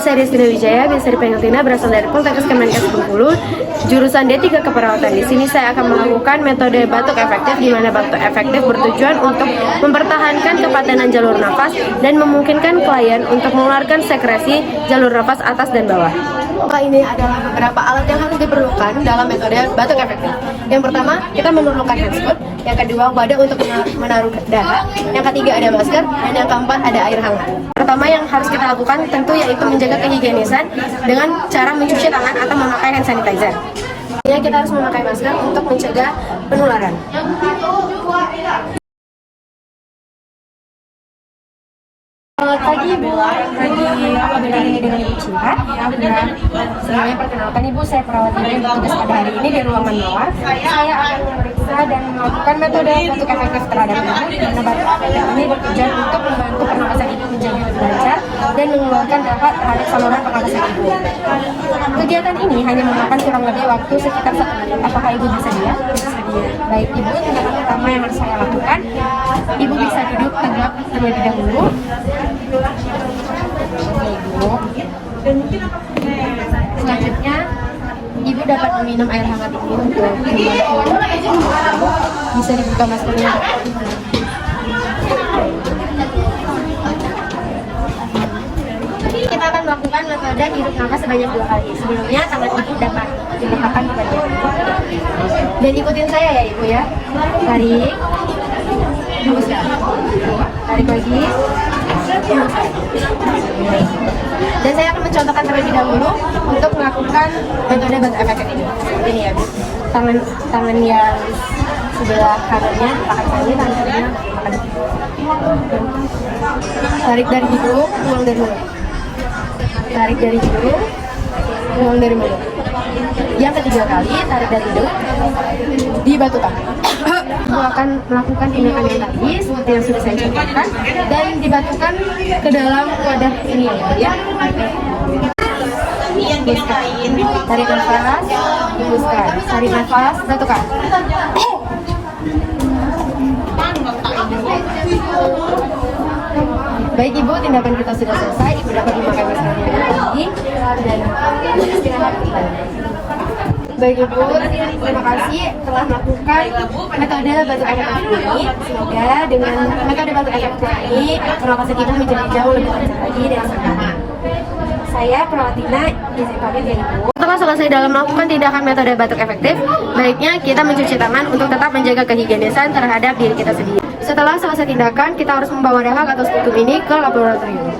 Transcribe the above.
saya Destina Wijaya, biasa dipanggil Tina, berasal dari Poltekkes Kemenkes Bengkulu, jurusan D3 Keperawatan. Di sini saya akan melakukan metode batuk efektif, di mana batuk efektif bertujuan untuk mempertahankan kepatenan jalur nafas dan memungkinkan klien untuk mengeluarkan sekresi jalur nafas atas dan bawah. Ini adalah beberapa alat yang harus diperlukan dalam metode batuk efektif. Yang pertama, kita memerlukan handspot. Yang kedua, wadah untuk menaruh darah. Yang ketiga, ada masker. Dan yang keempat, ada air hangat. Pertama yang harus kita lakukan tentu yaitu menjaga kehigienisan dengan cara mencuci tangan atau memakai hand sanitizer. Kita harus memakai masker untuk mencegah penularan. Selamat pagi Ibu, apa bedanya ini dengan Ibu Cinta? Semuanya perkenalkan Ibu, saya perawat yang bertugas pada hari ini di ruangan bawah. Saya akan memeriksa dan melakukan metode batuk efektif terhadap Ibu, karena batuk efektif ini bertujuan untuk membantu pernapasan Ibu menjadi lebih lancar dan mengeluarkan darah terhadap saluran pernapasan Ibu. Kegiatan ini hanya memakan kurang lebih waktu sekitar 1 menit. Apakah Ibu bisa diam? Baik Ibu, tindakan pertama yang harus saya lakukan, Ibu bisa duduk tegak terlebih dahulu. Selanjutnya, Ibu dapat meminum air hangat ini untuk membantu. Bisa dibuka maskernya. Kita akan melakukan metode hirup nafas sebanyak 2 kali. Sebelumnya, tangan Ibu dapat diletakkan ke bagian. Dan ikutin saya ya Ibu ya. Tarik. Hembuskan. Tarik lagi. Dan saya akan mencontohkan terlebih dahulu untuk melakukan metode batuk efektif ini. Seperti ini ya, Bu. Tangan yang sebelah kanannya akan kali, tangan kirinya akan tarik dari hidung, buang dari mulut. Tarik dari hidung, buang dari mulut. Yang ketiga kali, tarik dari hidung, dibatukan. Ibu akan melakukan tindakan yang tadi seperti yang sudah saya contohkan dan dibatukan ke dalam wadah ini ya. Tarik nafas, hembuskan. Tarik nafas, batukan. Baik Ibu, tindakan kita sudah selesai. Ibu dapat memakai maskernya lagi dan istirahat kembali. Baik Ibu, terima kasih telah melakukan metode batuk efektif ini. Semoga dengan metode batuk efektif ini pernapasan Ibu menjadi jauh lebih lancar lagi dan aman. Saya perawat Tina, izin pamit ya Ibu. Setelah selesai dalam melakukan tindakan metode batuk efektif, baiknya kita mencuci tangan untuk tetap menjaga kehigienisan terhadap diri kita sendiri. Setelah selesai tindakan, kita harus membawa dahak atau sputum ini ke laboratorium.